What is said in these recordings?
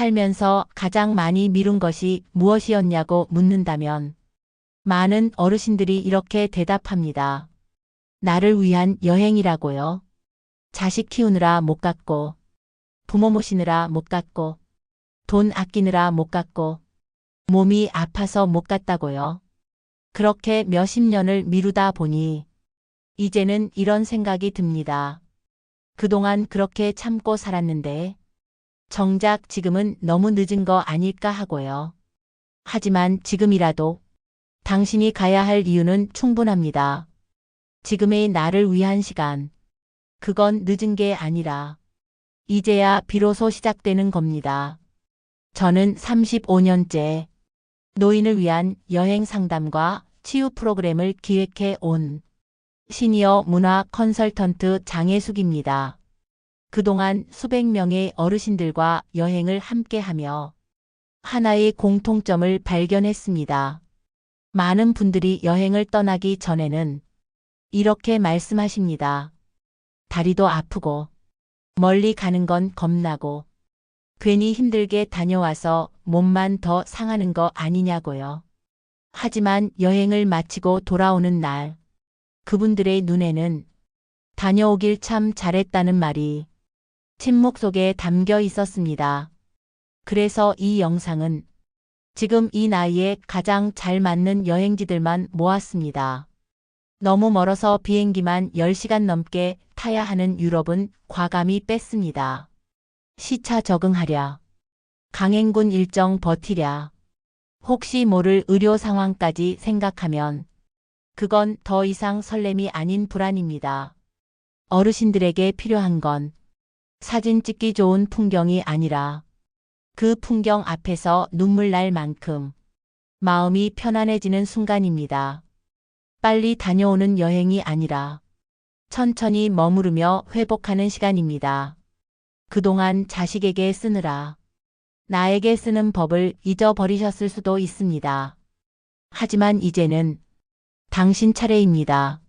살면서 가장 많이 미룬 것이 무엇이었냐고 묻는다면 많은 어르신들이 이렇게 대답합니다. 나를 위한 여행이라고요. 자식 키우느라 못 갔고, 부모 모시느라 못 갔고, 돈 아끼느라 못 갔고, 몸이 아파서 못 갔다고요. 그렇게 몇십 년을 미루다 보니 이제는 이런 생각이 듭니다. 그동안 그렇게 참고 살았는데 정작 지금은 너무 늦은 거 아닐까 하고요. 하지만 지금이라도 당신이 가야 할 이유는 충분합니다. 지금의 나를 위한 시간. 그건 늦은 게 아니라 이제야 비로소 시작되는 겁니다. 저는 35년째 노인을 위한 여행 상담과 치유 프로그램을 기획해 온 시니어 문화 컨설턴트 장혜숙입니다. 그동안 수백 명의 어르신들과 여행을 함께하며 하나의 공통점을 발견했습니다. 많은 분들이 여행을 떠나기 전에는 이렇게 말씀하십니다. 다리도 아프고 멀리 가는 건 겁나고 괜히 힘들게 다녀와서 몸만 더 상하는 거 아니냐고요. 하지만 여행을 마치고 돌아오는 날 그분들의 눈에는 다녀오길 참 잘했다는 말이 침묵 속에 담겨 있었습니다. 그래서 이 영상은 지금 이 나이에 가장 잘 맞는 여행지들만 모았습니다. 너무 멀어서 비행기만 10시간 넘게 타야 하는 유럽은 과감히 뺐습니다. 시차 적응하랴. 강행군 일정 버티랴. 혹시 모를 의료 상황까지 생각하면 그건 더 이상 설렘이 아닌 불안입니다. 어르신들에게 필요한 건 사진 찍기 좋은 풍경이 아니라 그 풍경 앞에서 눈물 날 만큼 마음이 편안해지는 순간입니다. 빨리 다녀오는 여행이 아니라 천천히 머무르며 회복하는 시간입니다. 그동안 자식에게 쓰느라 나에게 쓰는 법을 잊어버리셨을 수도 있습니다. 하지만 이제는 당신 차례입니다.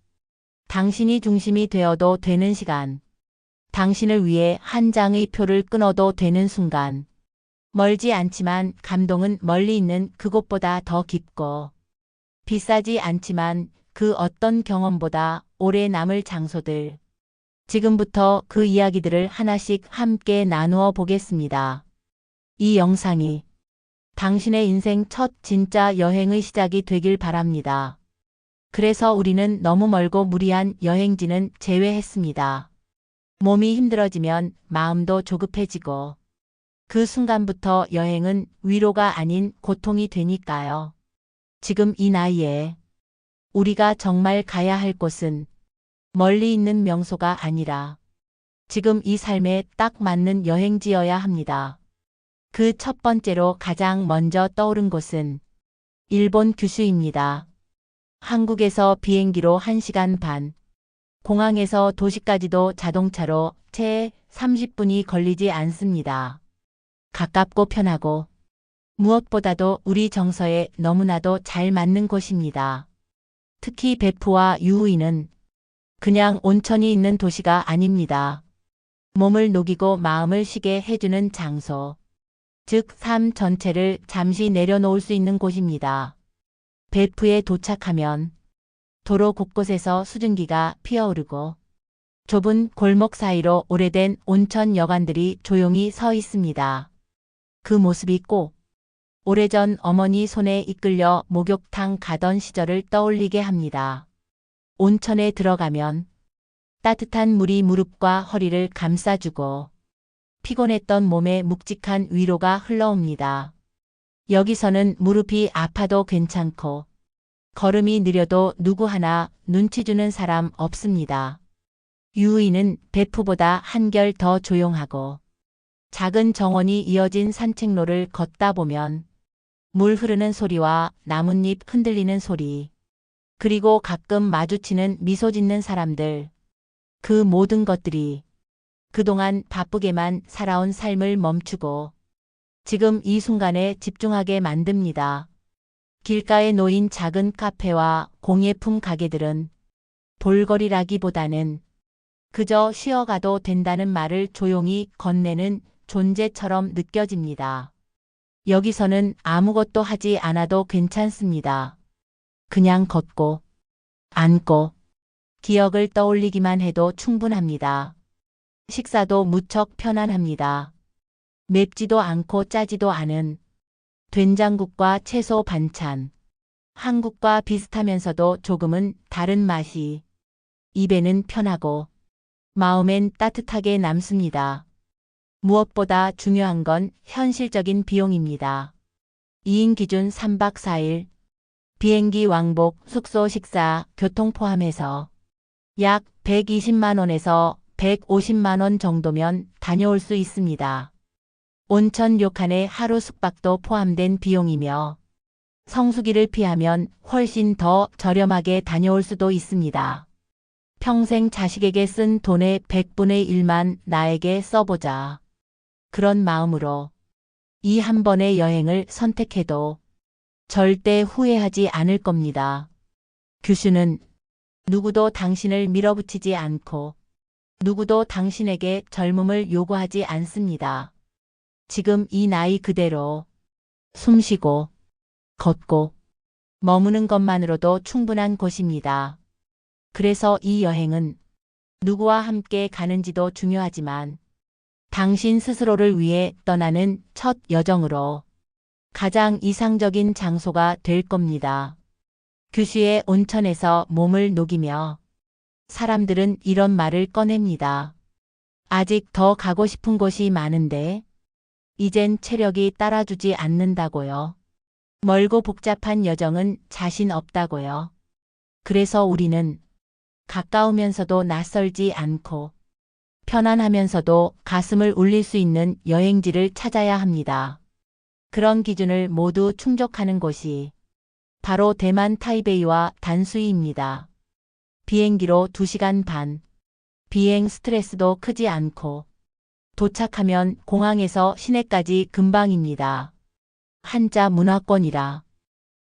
당신이 중심이 되어도 되는 시간. 당신을 위해 한 장의 표를 끊어도 되는 순간. 멀지 않지만 감동은 멀리 있는 그곳보다 더 깊고 비싸지 않지만 그 어떤 경험보다 오래 남을 장소들. 지금부터 그 이야기들을 하나씩 함께 나누어 보겠습니다. 이 영상이 당신의 인생 첫 진짜 여행의 시작이 되길 바랍니다. 그래서 우리는 너무 멀고 무리한 여행지는 제외했습니다. 몸이 힘들어지면 마음도 조급해지고 그 순간부터 여행은 위로가 아닌 고통이 되니까요. 지금 이 나이에 우리가 정말 가야 할 곳은 멀리 있는 명소가 아니라 지금 이 삶에 딱 맞는 여행지여야 합니다. 그 첫 번째로 가장 먼저 떠오른 곳은 일본 규슈입니다. 한국에서 비행기로 1시간 반, 공항에서 도시까지도 자동차로 채 30분이 걸리지 않습니다. 가깝고 편하고 무엇보다도 우리 정서에 너무나도 잘 맞는 곳입니다. 특히 베푸와 유후인은 그냥 온천이 있는 도시가 아닙니다. 몸을 녹이고 마음을 쉬게 해주는 장소, 즉 삶 전체를 잠시 내려놓을 수 있는 곳입니다. 베프에 도착하면 도로 곳곳에서 수증기가 피어오르고 좁은 골목 사이로 오래된 온천 여관들이 조용히 서 있습니다. 그 모습이 꼭 오래전 어머니 손에 이끌려 목욕탕 가던 시절을 떠올리게 합니다. 온천에 들어가면 따뜻한 물이 무릎과 허리를 감싸주고 피곤했던 몸에 묵직한 위로가 흘러옵니다. 여기서는 무릎이 아파도 괜찮고 걸음이 느려도 누구 하나 눈치 주는 사람 없습니다. 유의는 베프보다 한결 더 조용하고 작은 정원이 이어진 산책로를 걷다 보면 물 흐르는 소리와 나뭇잎 흔들리는 소리, 그리고 가끔 마주치는 미소 짓는 사람들, 그 모든 것들이 그동안 바쁘게만 살아온 삶을 멈추고 지금 이 순간에 집중하게 만듭니다. 길가에 놓인 작은 카페와 공예품 가게들은 볼거리라기보다는 그저 쉬어가도 된다는 말을 조용히 건네는 존재처럼 느껴집니다. 여기서는 아무것도 하지 않아도 괜찮습니다. 그냥 걷고, 앉고, 기억을 떠올리기만 해도 충분합니다. 식사도 무척 편안합니다. 맵지도 않고 짜지도 않은 된장국과 채소 반찬. 한국과 비슷하면서도 조금은 다른 맛이 입에는 편하고 마음엔 따뜻하게 남습니다. 무엇보다 중요한 건 현실적인 비용입니다. 2인 기준 3박 4일, 비행기 왕복, 숙소 식사, 교통 포함해서 약 120만 원에서 150만 원 정도면 다녀올 수 있습니다. 온천 료칸의 하루 숙박도 포함된 비용이며 성수기를 피하면 훨씬 더 저렴하게 다녀올 수도 있습니다. 평생 자식에게 쓴 돈의 100분의 1만 나에게 써보자. 그런 마음으로 이 한 번의 여행을 선택해도 절대 후회하지 않을 겁니다. 규슈는 누구도 당신을 밀어붙이지 않고 누구도 당신에게 젊음을 요구하지 않습니다. 지금 이 나이 그대로 숨쉬고 걷고 머무는 것만으로도 충분한 곳입니다. 그래서 이 여행은 누구와 함께 가는지도 중요하지만 당신 스스로를 위해 떠나는 첫 여정으로 가장 이상적인 장소가 될 겁니다. 규슈의 온천에서 몸을 녹이며 사람들은 이런 말을 꺼냅니다. 아직 더 가고 싶은 곳이 많은데 이젠 체력이 따라주지 않는다고요. 멀고 복잡한 여정은 자신 없다고요. 그래서 우리는 가까우면서도 낯설지 않고 편안하면서도 가슴을 울릴 수 있는 여행지를 찾아야 합니다. 그런 기준을 모두 충족하는 곳이 바로 대만 타이베이와 단수이입니다. 비행기로 2시간 반, 비행 스트레스도 크지 않고 도착하면 공항에서 시내까지 금방입니다. 한자 문화권이라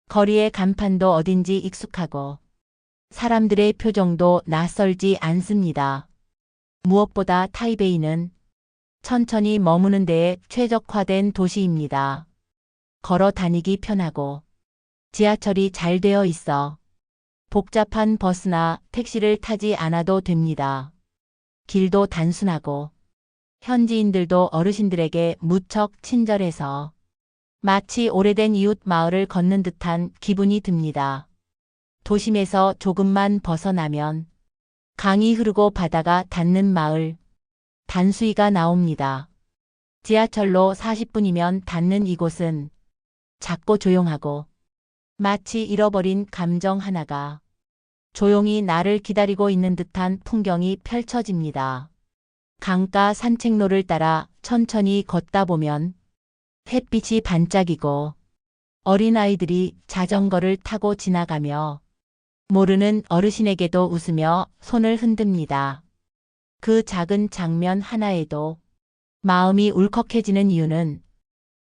거리의 간판도 어딘지 익숙하고 사람들의 표정도 낯설지 않습니다. 무엇보다 타이베이는 천천히 머무는 데에 최적화된 도시입니다. 걸어 다니기 편하고 지하철이 잘 되어 있어 복잡한 버스나 택시를 타지 않아도 됩니다. 길도 단순하고 현지인들도 어르신들에게 무척 친절해서 마치 오래된 이웃 마을을 걷는 듯한 기분이 듭니다. 도심에서 조금만 벗어나면 강이 흐르고 바다가 닿는 마을, 단수이가 나옵니다. 지하철로 40분이면 닿는 이곳은 작고 조용하고 마치 잃어버린 감정 하나가 조용히 나를 기다리고 있는 듯한 풍경이 펼쳐집니다. 강가 산책로를 따라 천천히 걷다 보면 햇빛이 반짝이고 어린아이들이 자전거를 타고 지나가며 모르는 어르신에게도 웃으며 손을 흔듭니다. 그 작은 장면 하나에도 마음이 울컥해지는 이유는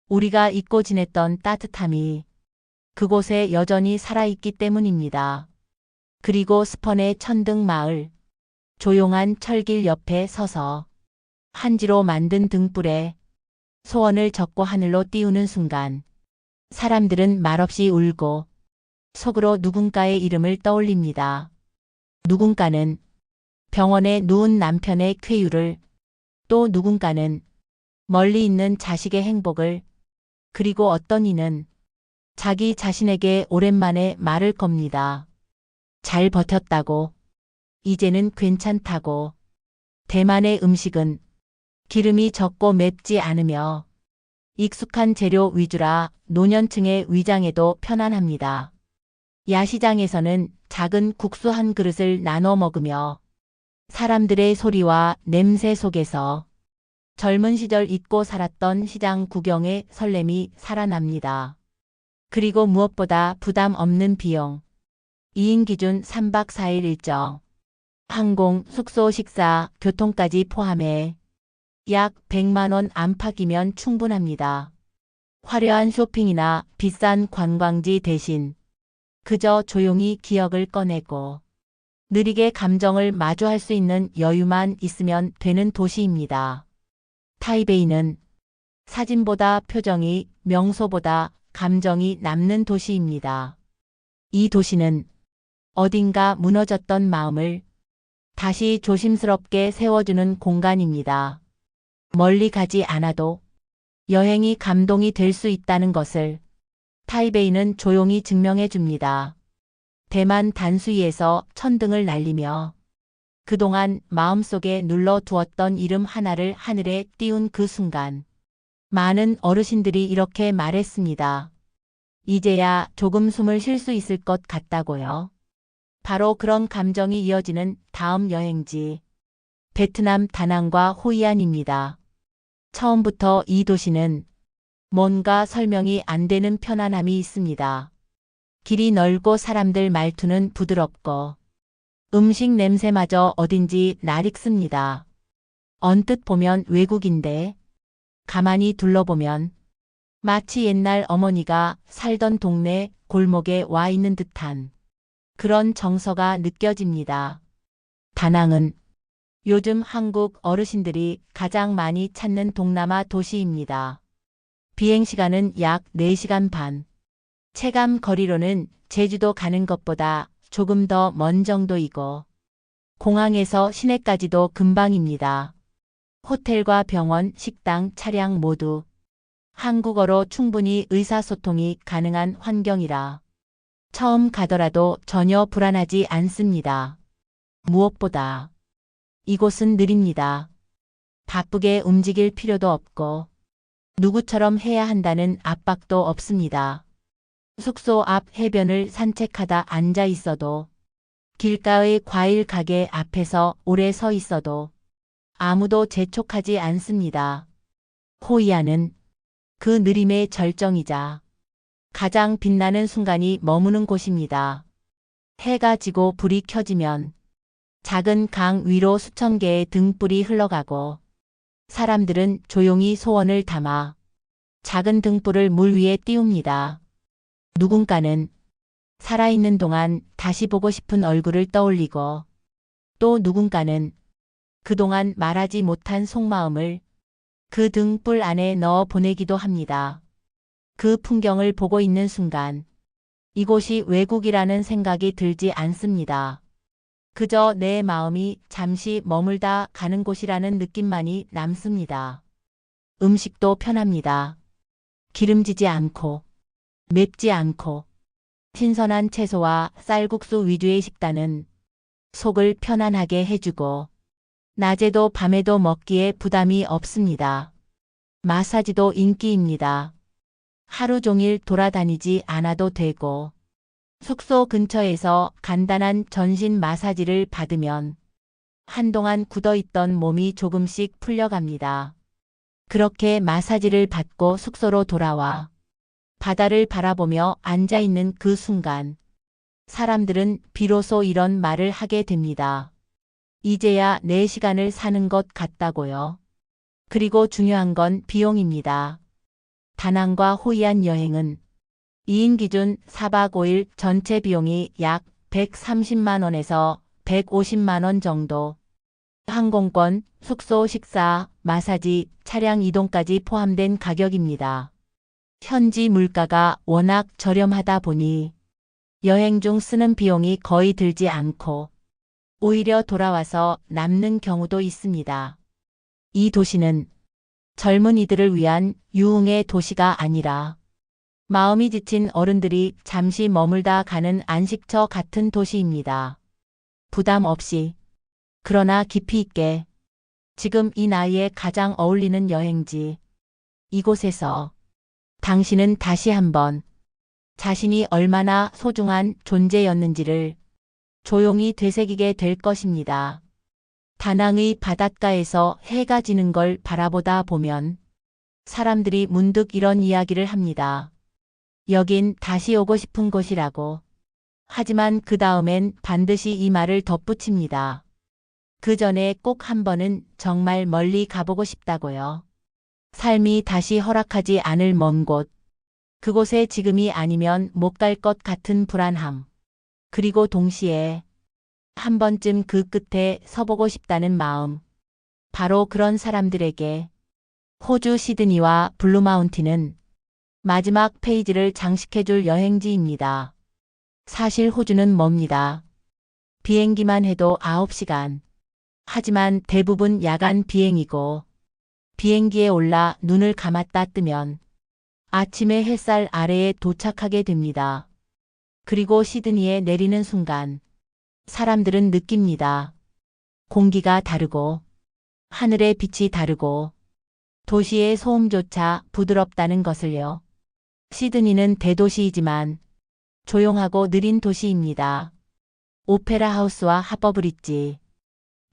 우리가 잊고 지냈던 따뜻함이 그곳에 여전히 살아있기 때문입니다. 그리고 스펀의 천등 마을, 조용한 철길 옆에 서서 한지로 만든 등불에 소원을 적고 하늘로 띄우는 순간 사람들은 말없이 울고 속으로 누군가의 이름을 떠올립니다. 누군가는 병원에 누운 남편의 쾌유를, 또 누군가는 멀리 있는 자식의 행복을, 그리고 어떤 이는 자기 자신에게 오랜만에 말을 겁니다. 잘 버텼다고, 이제는 괜찮다고. 대만의 음식은 기름이 적고 맵지 않으며 익숙한 재료 위주라 노년층의 위장에도 편안합니다. 야시장에서는 작은 국수 한 그릇을 나눠 먹으며 사람들의 소리와 냄새 속에서 젊은 시절 잊고 살았던 시장 구경의 설렘이 살아납니다. 그리고 무엇보다 부담 없는 비용. 2인 기준 3박 4일 일정. 항공, 숙소, 식사, 교통까지 포함해 약 100만 원 안팎이면 충분합니다. 화려한 쇼핑이나 비싼 관광지 대신 그저 조용히 기억을 꺼내고 느리게 감정을 마주할 수 있는 여유만 있으면 되는 도시입니다. 타이베이는 사진보다 표정이, 명소보다 감정이 남는 도시입니다. 이 도시는 어딘가 무너졌던 마음을 다시 조심스럽게 세워주는 공간입니다. 멀리 가지 않아도 여행이 감동이 될 수 있다는 것을 타이베이는 조용히 증명해 줍니다. 대만 단수이에서 천등을 날리며 그동안 마음속에 눌러두었던 이름 하나를 하늘에 띄운 그 순간 많은 어르신들이 이렇게 말했습니다. 이제야 조금 숨을 쉴 수 있을 것 같다고요. 바로 그런 감정이 이어지는 다음 여행지, 베트남 다낭과 호이안입니다. 처음부터 이 도시는 뭔가 설명이 안 되는 편안함이 있습니다. 길이 넓고 사람들 말투는 부드럽고 음식 냄새마저 어딘지 낯익습니다. 언뜻 보면 외국인데 가만히 둘러보면 마치 옛날 어머니가 살던 동네 골목에 와 있는 듯한 그런 정서가 느껴집니다. 다낭은 요즘 한국 어르신들이 가장 많이 찾는 동남아 도시입니다. 비행시간은 약 4시간 반. 체감 거리로는 제주도 가는 것보다 조금 더 먼 정도이고 공항에서 시내까지도 금방입니다. 호텔과 병원, 식당, 차량 모두 한국어로 충분히 의사소통이 가능한 환경이라 처음 가더라도 전혀 불안하지 않습니다. 무엇보다 이곳은 느립니다. 바쁘게 움직일 필요도 없고 누구처럼 해야 한다는 압박도 없습니다. 숙소 앞 해변을 산책하다 앉아 있어도 길가의 과일 가게 앞에서 오래 서 있어도 아무도 재촉하지 않습니다. 호이안은 그 느림의 절정이자 가장 빛나는 순간이 머무는 곳입니다. 해가 지고 불이 켜지면 작은 강 위로 수천 개의 등불이 흘러가고 사람들은 조용히 소원을 담아 작은 등불을 물 위에 띄웁니다. 누군가는 살아있는 동안 다시 보고 싶은 얼굴을 떠올리고 또 누군가는 그동안 말하지 못한 속마음을 그 등불 안에 넣어 보내기도 합니다. 그 풍경을 보고 있는 순간 이곳이 외국이라는 생각이 들지 않습니다. 그저 내 마음이 잠시 머물다 가는 곳이라는 느낌만이 남습니다. 음식도 편합니다. 기름지지 않고 맵지 않고 신선한 채소와 쌀국수 위주의 식단은 속을 편안하게 해주고 낮에도 밤에도 먹기에 부담이 없습니다. 마사지도 인기입니다. 하루 종일 돌아다니지 않아도 되고 숙소 근처에서 간단한 전신 마사지를 받으면 한동안 굳어있던 몸이 조금씩 풀려갑니다. 그렇게 마사지를 받고 숙소로 돌아와 바다를 바라보며 앉아있는 그 순간 사람들은 비로소 이런 말을 하게 됩니다. 이제야 내 시간을 사는 것 같다고요. 그리고 중요한 건 비용입니다. 다낭과 호이안 여행은 2인 기준 4박 5일 전체 비용이 약 130만 원에서 150만 원 정도. 항공권, 숙소, 식사, 마사지, 차량 이동까지 포함된 가격입니다. 현지 물가가 워낙 저렴하다 보니 여행 중 쓰는 비용이 거의 들지 않고 오히려 돌아와서 남는 경우도 있습니다. 이 도시는 젊은이들을 위한 유흥의 도시가 아니라 마음이 지친 어른들이 잠시 머물다 가는 안식처 같은 도시입니다. 부담 없이, 그러나 깊이 있게, 지금 이 나이에 가장 어울리는 여행지. 이곳에서 당신은 다시 한번 자신이 얼마나 소중한 존재였는지를 조용히 되새기게 될 것입니다. 다낭의 바닷가에서 해가 지는 걸 바라보다 보면 사람들이 문득 이런 이야기를 합니다. 여긴 다시 오고 싶은 곳이라고. 하지만 그 다음엔 반드시 이 말을 덧붙입니다. 그 전에 꼭 한 번은 정말 멀리 가보고 싶다고요. 삶이 다시 허락하지 않을 먼 곳. 그곳에 지금이 아니면 못 갈 것 같은 불안함. 그리고 동시에 한 번쯤 그 끝에 서보고 싶다는 마음. 바로 그런 사람들에게 호주 시드니와 블루마운틴은 마지막 페이지를 장식해줄 여행지입니다. 사실 호주는 멉니다. 비행기만 해도 9시간. 하지만 대부분 야간 비행이고 비행기에 올라 눈을 감았다 뜨면 아침에 햇살 아래에 도착하게 됩니다. 그리고 시드니에 내리는 순간 사람들은 느낍니다. 공기가 다르고 하늘의 빛이 다르고 도시의 소음조차 부드럽다는 것을요. 시드니는 대도시이지만 조용하고 느린 도시입니다. 오페라 하우스와 하버브릿지,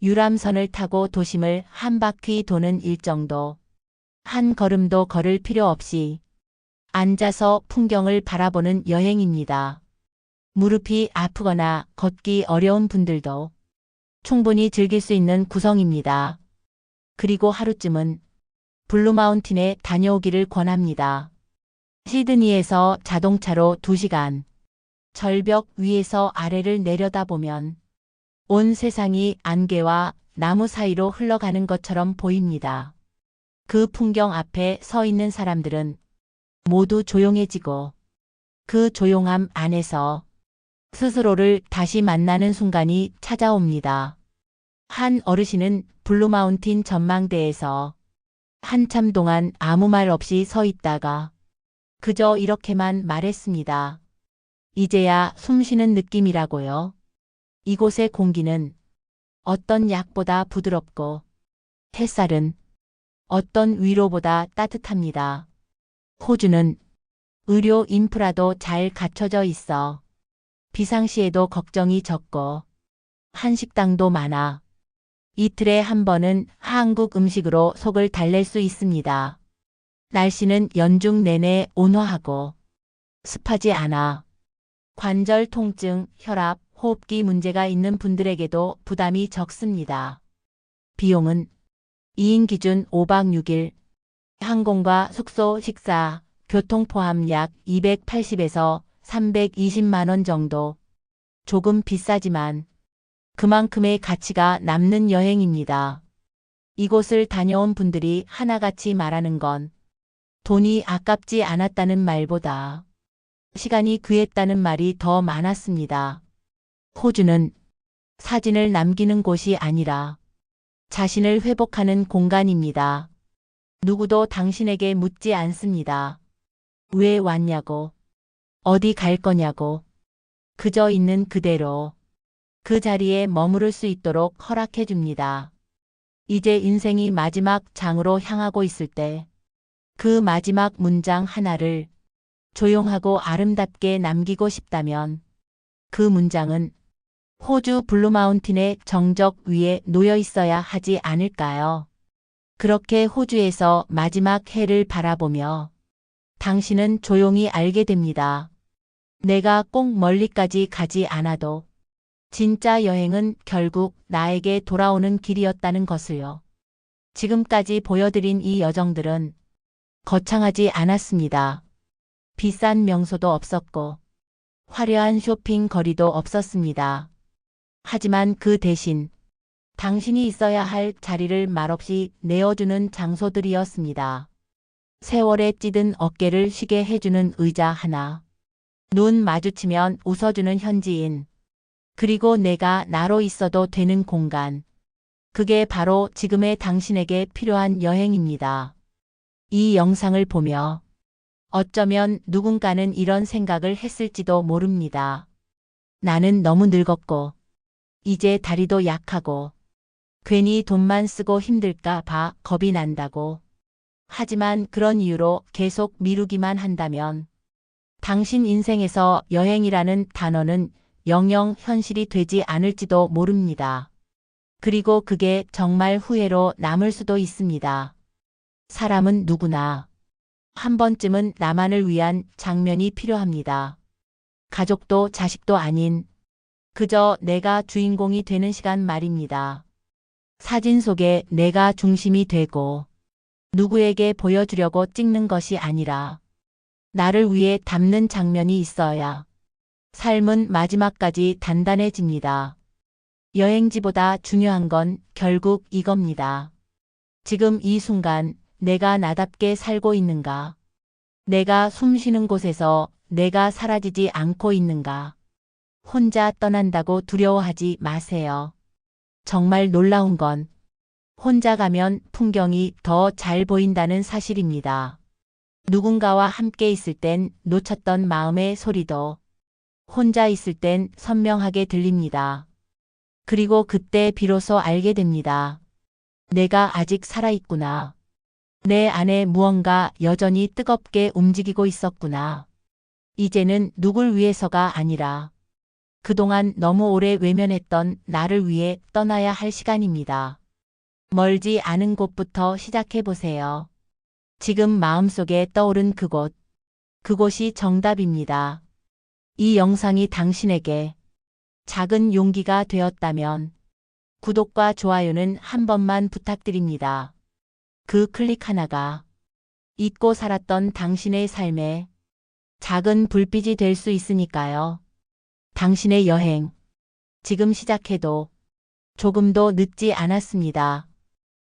유람선을 타고 도심을 한 바퀴 도는 일정도 한 걸음도 걸을 필요 없이 앉아서 풍경을 바라보는 여행입니다. 무릎이 아프거나 걷기 어려운 분들도 충분히 즐길 수 있는 구성입니다. 그리고 하루쯤은 블루마운틴에 다녀오기를 권합니다. 시드니에서 자동차로 2시간, 절벽 위에서 아래를 내려다보면 온 세상이 안개와 나무 사이로 흘러가는 것처럼 보입니다. 그 풍경 앞에 서 있는 사람들은 모두 조용해지고 그 조용함 안에서 스스로를 다시 만나는 순간이 찾아옵니다. 한 어르신은 블루마운틴 전망대에서 한참 동안 아무 말 없이 서 있다가 그저 이렇게만 말했습니다. 이제야 숨 쉬는 느낌이라고요. 이곳의 공기는 어떤 약보다 부드럽고 햇살은 어떤 위로보다 따뜻합니다. 호주는 의료 인프라도 잘 갖춰져 있어 비상시에도 걱정이 적고 한식당도 많아 이틀에 한 번은 한국 음식으로 속을 달랠 수 있습니다. 날씨는 연중 내내 온화하고 습하지 않아 관절 통증, 혈압, 호흡기 문제가 있는 분들에게도 부담이 적습니다. 비용은 2인 기준 5박 6일, 항공과 숙소, 식사, 교통 포함 약 280에서 320만 원 정도. 조금 비싸지만 그만큼의 가치가 남는 여행입니다. 이곳을 다녀온 분들이 하나같이 말하는 건 돈이 아깝지 않았다는 말보다 시간이 귀했다는 말이 더 많았습니다. 호주는 사진을 남기는 곳이 아니라 자신을 회복하는 공간입니다. 누구도 당신에게 묻지 않습니다. 왜 왔냐고, 어디 갈 거냐고, 그저 있는 그대로 그 자리에 머무를 수 있도록 허락해 줍니다. 이제 인생이 마지막 장으로 향하고 있을 때 그 마지막 문장 하나를 조용하고 아름답게 남기고 싶다면 그 문장은 호주 블루마운틴의 정적 위에 놓여 있어야 하지 않을까요? 그렇게 호주에서 마지막 해를 바라보며 당신은 조용히 알게 됩니다. 내가 꼭 멀리까지 가지 않아도 진짜 여행은 결국 나에게 돌아오는 길이었다는 것을요. 지금까지 보여드린 이 여정들은 거창하지 않았습니다. 비싼 명소도 없었고 화려한 쇼핑 거리도 없었습니다. 하지만 그 대신 당신이 있어야 할 자리를 말없이 내어주는 장소들이었습니다. 세월에 찌든 어깨를 쉬게 해주는 의자 하나, 눈 마주치면 웃어주는 현지인, 그리고 내가 나로 있어도 되는 공간. 그게 바로 지금의 당신에게 필요한 여행입니다. 이 영상을 보며 어쩌면 누군가는 이런 생각을 했을지도 모릅니다. 나는 너무 늙었고 이제 다리도 약하고 괜히 돈만 쓰고 힘들까 봐 겁이 난다고. 하지만 그런 이유로 계속 미루기만 한다면 당신 인생에서 여행이라는 단어는 영영 현실이 되지 않을지도 모릅니다. 그리고 그게 정말 후회로 남을 수도 있습니다. 사람은 누구나 한 번쯤은 나만을 위한 장면이 필요합니다. 가족도 자식도 아닌 그저 내가 주인공이 되는 시간 말입니다. 사진 속에 내가 중심이 되고 누구에게 보여주려고 찍는 것이 아니라 나를 위해 담는 장면이 있어야 삶은 마지막까지 단단해집니다. 여행지보다 중요한 건 결국 이겁니다. 지금 이 순간 내가 나답게 살고 있는가? 내가 숨 쉬는 곳에서 내가 사라지지 않고 있는가? 혼자 떠난다고 두려워하지 마세요. 정말 놀라운 건 혼자 가면 풍경이 더 잘 보인다는 사실입니다. 누군가와 함께 있을 땐 놓쳤던 마음의 소리도 혼자 있을 땐 선명하게 들립니다. 그리고 그때 비로소 알게 됩니다. 내가 아직 살아있구나. 내 안에 무언가 여전히 뜨겁게 움직이고 있었구나. 이제는 누굴 위해서가 아니라 그동안 너무 오래 외면했던 나를 위해 떠나야 할 시간입니다. 멀지 않은 곳부터 시작해 보세요. 지금 마음속에 떠오른 그곳이 정답입니다. 이 영상이 당신에게 작은 용기가 되었다면 구독과 좋아요는 한 번만 부탁드립니다. 그 클릭 하나가 잊고 살았던 당신의 삶에 작은 불빛이 될 수 있으니까요. 당신의 여행, 지금 시작해도 조금도 늦지 않았습니다.